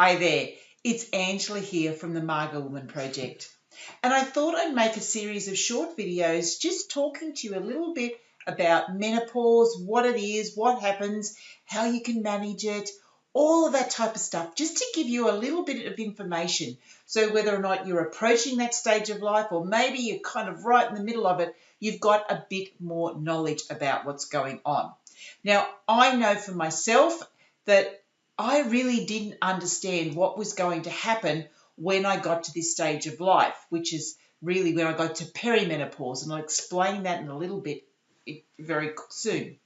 Hi there, it's Angela here from the Marga Woman Project. And I thought I'd make a series of short videos just talking to you a little bit about menopause, what it is, what happens, how you can manage it, all of that type of stuff, just to give you a little bit of information. So whether or not you're approaching that stage of life or maybe you're kind of right in the middle of it, you've got a bit more knowledge about what's going on. Now, I know for myself that I really didn't understand what was going to happen when I got to this stage of life, which is really when I got to perimenopause, and I'll explain that in a little bit very soon.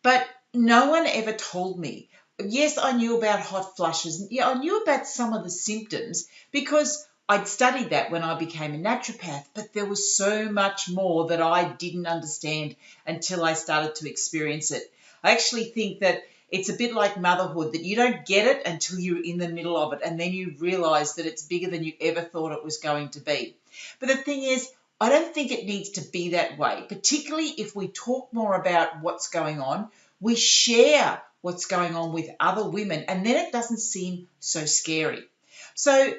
But no one ever told me. Yes, I knew about hot flushes. Yeah, I knew about some of the symptoms because I'd studied that when I became a naturopath, but there was so much more that I didn't understand until I started to experience it. I actually think that it's a bit like motherhood, that you don't get it until you're in the middle of it, and then you realise that it's bigger than you ever thought it was going to be. But the thing is, I don't think it needs to be that way, particularly if we talk more about what's going on, we share what's going on with other women, and then it doesn't seem so scary. So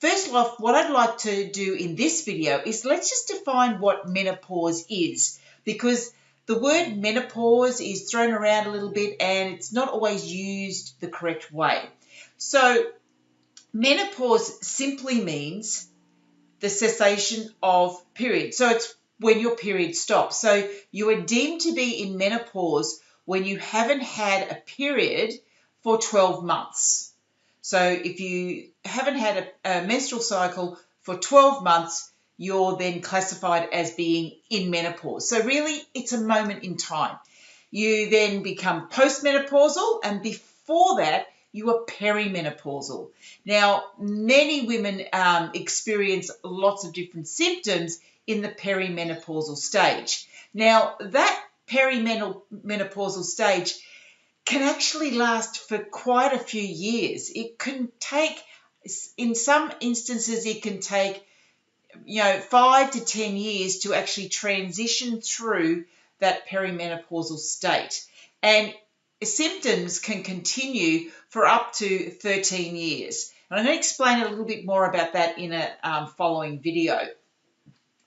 first off, what I'd like to do in this video is let's just define what menopause is, because the word menopause is thrown around a little bit and it's not always used the correct way. So menopause simply means the cessation of period. So it's when your period stops. So you are deemed to be in menopause when you haven't had a period for 12 months. So if you haven't had a menstrual cycle for 12 months, you're then classified as being in menopause. So really, it's a moment in time. You then become postmenopausal, and before that, you are perimenopausal. Now, many women experience lots of different symptoms in the perimenopausal stage. Now, that perimenopausal stage can actually last for quite a few years. It can take, in some instances, it can take 5 to 10 years to actually transition through that perimenopausal state. And symptoms can continue for up to 13 years. And I'm going to explain a little bit more about that in a following video.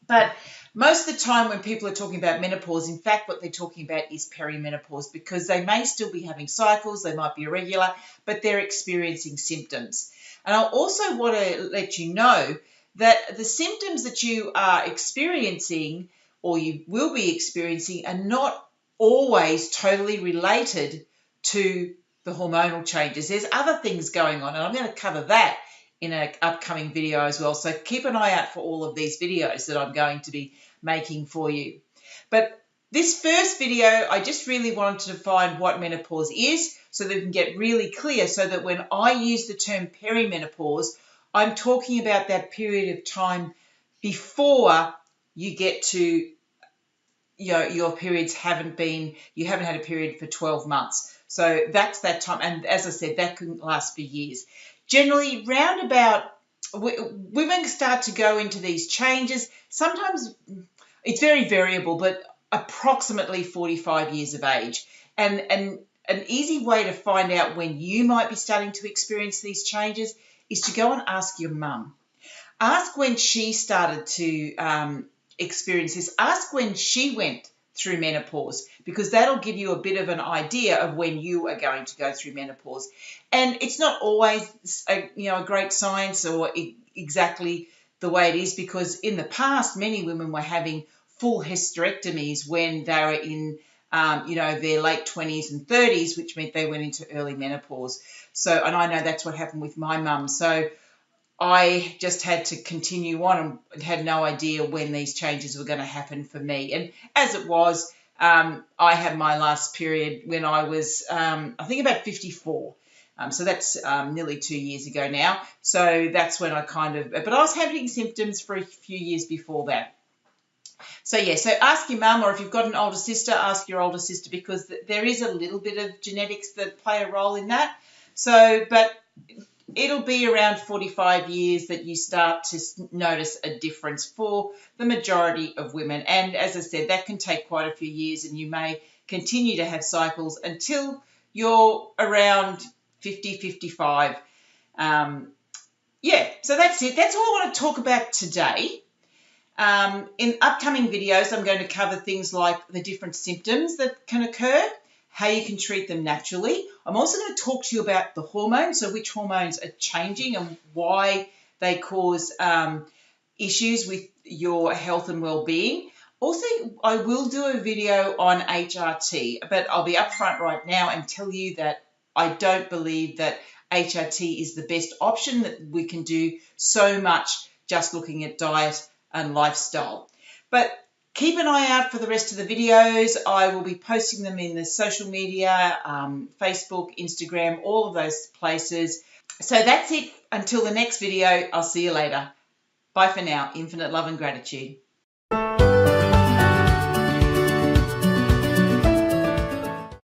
But most of the time when people are talking about menopause, in fact, what they're talking about is perimenopause, because they may still be having cycles, they might be irregular, but they're experiencing symptoms. And I also want to let you know that the symptoms that you are experiencing or you will be experiencing are not always totally related to the hormonal changes. There's other things going on, and I'm going to cover that in an upcoming video as well. So keep an eye out for all of these videos that I'm going to be making for you. But this first video, I just really wanted to define what menopause is so that we can get really clear, so that when I use the term perimenopause, I'm talking about that period of time before you get to, your periods you haven't had a period for 12 months. So that's that time. And as I said, that can last for years. Generally, round about, women start to go into these changes. Sometimes it's very variable, but approximately 45 years of age. And an easy way to find out when you might be starting to experience these changes is to go and ask your mum. Ask when she started to experience this. Ask when she went through menopause, because that'll give you a bit of an idea of when you are going to go through menopause. And it's not always a great science or exactly the way it is, because in the past many women were having full hysterectomies when they were in their late 20s and 30s, which meant they went into early menopause. So, and I know that's what happened with my mum. So I just had to continue on and had no idea when these changes were going to happen for me. And as it was, I had my last period when I was, I think, about 54. So that's nearly 2 years ago now. So that's when I but I was having symptoms for a few years before that. So yeah, so ask your mum, or if you've got an older sister, ask your older sister, because there is a little bit of genetics that play a role in that. So, but it'll be around 45 years that you start to notice a difference for the majority of women. And as I said, that can take quite a few years, and you may continue to have cycles until you're around 50, 55. Yeah, so that's it. That's all I want to talk about today. In upcoming videos, I'm going to cover things like the different symptoms that can occur, how you can treat them naturally. I'm also going to talk to you about the hormones, so which hormones are changing and why they cause issues with your health and well-being. Also, I will do a video on HRT, but I'll be upfront right now and tell you that I don't believe that HRT is the best option, that we can do so much just looking at diet and lifestyle. But keep an eye out for the rest of the videos. I will be posting them in the social media, Facebook, Instagram, all of those places. So that's it. Until the next video, I'll see you later. Bye for now. Infinite love and gratitude.